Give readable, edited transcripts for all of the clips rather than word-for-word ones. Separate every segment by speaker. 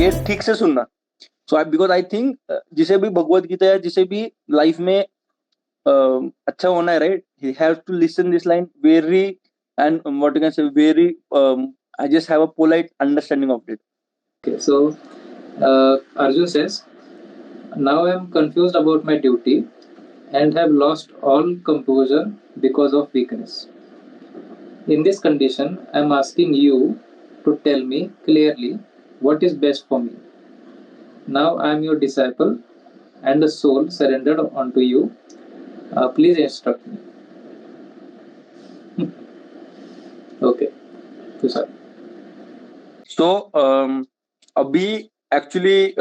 Speaker 1: ये ठीक से सुनना। सो बिकॉज आई थिंक जिसे भी भगवत गीता या जिसे भी लाइफ में अच्छा होना है, right, he have to listen this line very and what you can say very I just have a polite understanding of it.
Speaker 2: Okay, so Arjun says, now I am confused about my duty and have lost all composure because of weakness. In this condition, I am asking you to tell me clearly what is best for me. Now I am your disciple and the soul surrendered unto you. Please instruct me. Okay, so sir.
Speaker 1: सो अभी actually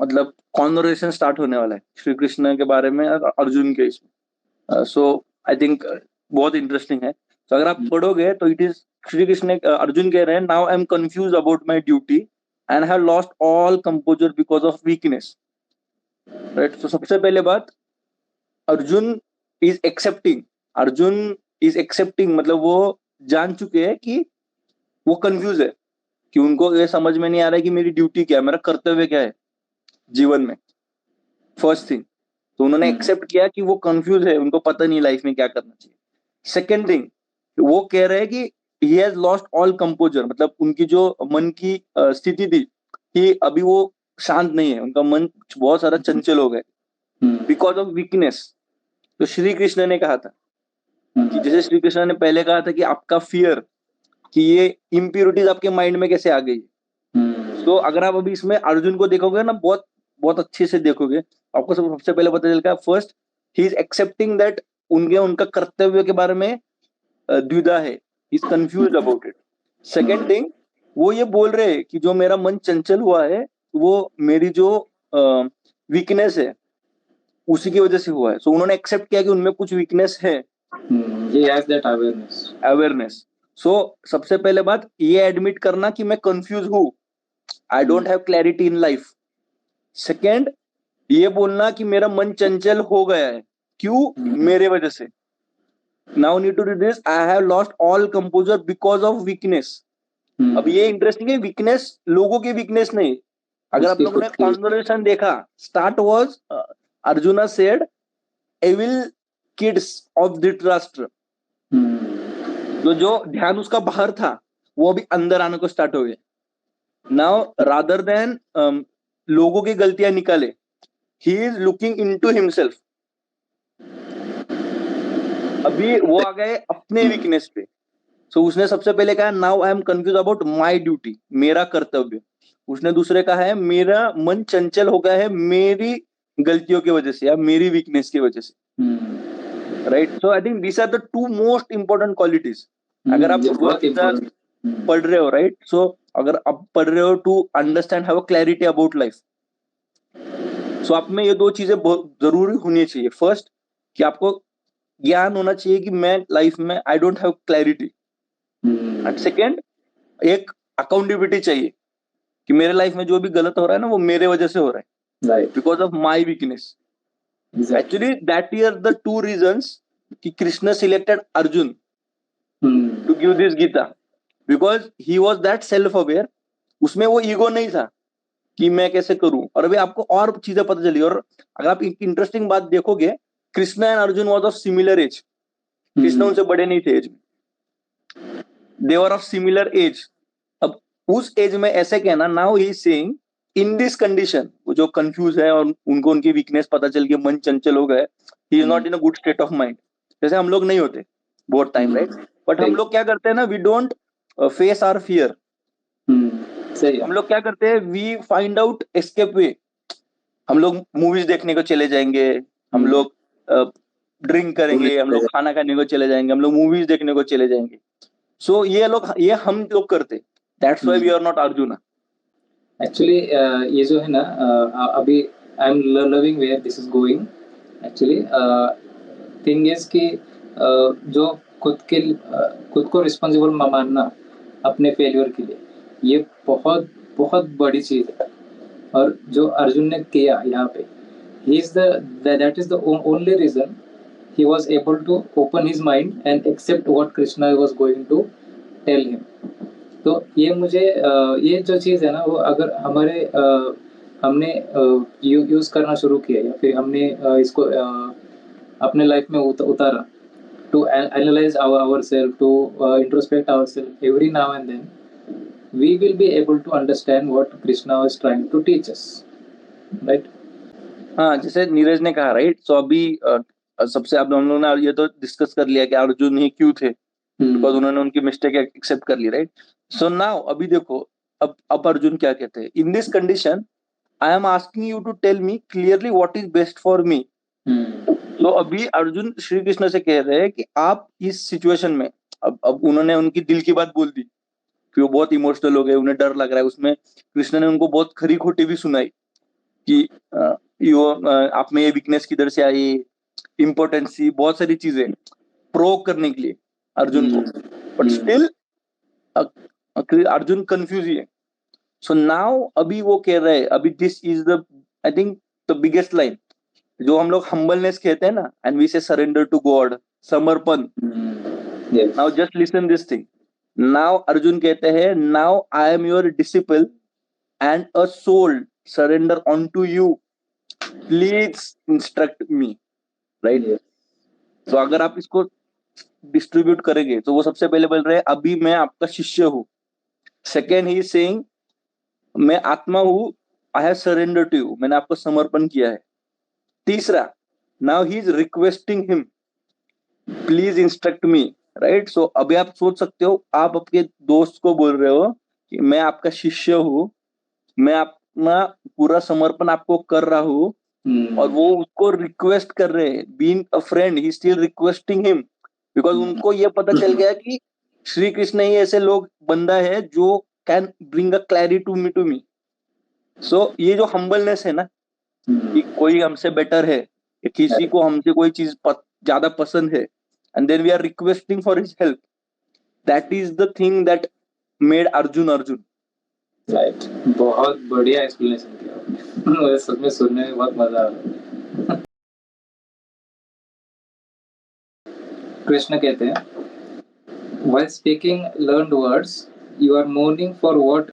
Speaker 1: मतलब conversation start होने वाला है श्री कृष्ण के बारे में और अर्जुन के इसमें. सो आई थिंक बहुत इंटरेस्टिंग है. तो अगर आप पढ़ोगे तो इट इज श्री कृष्ण अर्जुन कह रहे हैं, now I M confuse about my duty and have lost all composure because of weakness. Right. तो सबसे पहले बात, अर्जुन इज एक्सेप्टिंग मतलब वो जान चुके हैं कि वो कंफ्यूज है, कि उनको ये समझ में नहीं आ रहा है कि मेरी ड्यूटी क्या है, मेरा कर्तव्य क्या है जीवन में. फर्स्ट थिंग, तो उन्होंने एक्सेप्ट किया कि वो कंफ्यूज है, उनको पता नहीं लाइफ में क्या करना चाहिए. सेकेंड थिंग, वो कह रहे हैं कि he has lost all composer, मतलब उनकी जो मन की स्थिति थी कि अभी वो शांत नहीं है, उनका मन बहुत सारा चंचल हो गए बिकॉज ऑफ वीकनेस. तो श्री कृष्ण ने कहा था कि जैसे श्री कृष्ण ने पहले कहा था कि आपका फियर, कि ये इम्प्योरिटीज आपके माइंड में कैसे आ गई. तो अगर आप अभी इसमें अर्जुन को देखोगे ना, बहुत बहुत अच्छे से देखोगे, आपको सबसे पहले पता चलेगा, first he is accepting that उनका कर्तव्य के बारे में द्विधा है, is confuse about it. Second thing, वो ये बोल रहे हैं कि जो मेरा मन चंचल हुआ है वो मेरी जो वीकनेस है उसी की वजह से हुआ है. सो उन्होंने एक्सेप्ट किया कि उनमें कुछ वीकनेस है.
Speaker 2: He has that
Speaker 1: awareness. So सबसे पहले बात ये एडमिट करना कि मैं कंफ्यूज हूं, I don't have clarity in life. Second, ये बोलना कि मेरा मन चंचल हो गया है, क्यों, मेरे वजह से. Now need to read this, I have lost all composure because of weakness. अब ये इंटरेस्टिंग है, वीकनेस लोगों की वीकनेस नहीं. अगर आप लोगों ने कॉन्वर्सेशन देखा, start was Arjuna said evil kids of Dhritarashtra. जो ध्यान उसका बाहर था वो अभी अंदर आने को स्टार्ट हो गया. नाउ रादर देन लोगों की गलतियां निकाले, he is looking into himself. अभी वो आ गए अपने वीकनेस पे. सो उसने सबसे पहले कहा, now I M confuse about my duty, मेरा कर्तव्य. उसने दूसरे कहा है, मेरा मन चंचल हो गया है मेरी गलतियों की वजह से या मेरी वीकनेस की वजह से. Right. So I think these are the two most important qualities. अगर आप पढ़ रहे हो, राइट, सो अगर आप पढ़ रहे हो to understand have a clarity about life, so आप में ये दो चीजें बहुत जरूरी होनी चाहिए. फर्स्ट, कि आपको ज्ञान होना चाहिए कि मैं लाइफ में I don't have clarity. And second, एक अकाउंटेबिलिटी चाहिए कि मेरे लाइफ में जो भी गलत हो रहा है ना वो मेरे वजह से हो रहा है,
Speaker 2: Right.
Speaker 1: Because of my weakness. Actually that are the two reasons कि Krishna selected Arjun to give this Gita, because he was that self aware. उसमें वो ईगो नहीं था कि मैं कैसे करूं. और अभी आपको और चीजें पता चली. और अगर आप एक इंटरेस्टिंग बात देखोगे, Krishna and Arjun was of similar age. Krishna उनसे बड़े नहीं थे एज में, they were of similar age. अब उस एज में ऐसे कहना, now he is saying in this condition, वो जो कंफ्यूज है और उनको उनकी वीकनेस पता चल गई, मन चंचल हो गए, he is not in a good state of mind. जैसे हम लोग नहीं होते बहुत टाइम, राइट, बट हम लोग क्या करते हैं ना, we don't face our fear. हम लोग क्या करते हैं, we find out escape way. हम लोग मूवीज देखने को चले जाएंगे, हम लोग ड्रिंक करेंगे, हम लोग खाना खाने को चले जाएंगे, हम लोग मूवीज देखने को चले जाएंगे. सो ये हम लोग करते. That's why we are not Arjuna.
Speaker 2: Actually ये जो है ना, अभी I am loving where this is going. Actually thing is कि जो खुद को रिस्पॉन्सिबल मानना अपने फेलियर के लिए, ये बहुत बहुत बड़ी चीज है. और जो अर्जुन ने किया यहाँ पे, that is the only reason he was able to open his mind and accept what Krishna was going to tell him. तो ये मुझे ये जो चीज़ है ना, वो अगर हमारे हमने यूज़ करना शुरू किया या फिर हमने इसको अपने लाइफ में उतारा, to analyze ourselves, to introspect ourselves every now and then, we will be able to understand what Krishna was trying to teach us, right?
Speaker 1: हाँ, जैसे नीरज ने कहा, राइट? सो अभी सबसे अब हम लोग ने ये तो डिस्कस कर लिया कि अर्जुन ही क्यों थे, बिकॉज उन्होंने उनकी मिस्टेक एक्सेप्ट कर ली, राइट? सो नाउ अभी देखो, अब अर्जुन क्या कहते हैं, in this condition I am asking you to tell me clearly what is best for me. तो अभी अर्जुन श्री कृष्ण से कह रहे हैं कि आप इस सिचुएशन में, अब उन्होंने उनकी दिल की बात बोल दी कि वो बहुत इमोशनल हो गए, उन्हें डर लग रहा है, उसमें कृष्ण ने उनको बहुत खरी खोटी भी सुनाई कि आप में ये वीकनेस किधर से आई, इम्पोर्टेंसी, बहुत सारी चीजें प्रोवोक करने के लिए अर्जुन को, बट स्टिल अर्जुन कंफ्यूज ही है। सो नाउ अभी वो कह रहे हैं, अभी this is the I think the biggest line जो हम लोग हम्बलनेस कहते हैं ना, and we say surrender to God, समर्पण। Now just listen this thing. नाउ अर्जुन कहते हैं, now I am your disciple and a soul surrender on to you, please instruct me, right? तो अगर आप इसको डिस्ट्रीब्यूट करेंगे तो वो सबसे पहले बोल रहे हैं, अभी मैं आपका शिष्य हूं। सेकेंड ही सेइंग, मैं आत्मा हूं, I have surrender to you, मैंने आपको समर्पण किया है। तीसरा, now he is requesting him, please instruct me, right? So अभी आप सोच सकते हो, आप आपके दोस्त को बोल रहे हो कि मैं आपका शिष्य हूं, मैं अपना पूरा समर्पण आपको कर रहा हूं, और वो उसको रिक्वेस्ट कर रहे हैं, being a friend he still requesting him, because उनको ये पता चल गया कि श्री कृष्ण ही ऐसे लोग बंदा है जो can bring a clarity to me. So ये जो हम्बलनेस है ना, कि कोई हमसे बेटर है, कि किसी को हमसे कोई चीज ज्यादा पसंद है, and then we are requesting for his help, that is the thing that made Arjun Arjun.
Speaker 2: Right, बहुत बढ़िया एक्सप्लेनेशन किया आपने। मुझे सच में सुनने में बहुत मजा आ रहा है। कृष्ण कहते हैं, while speaking learned words, you are mourning for what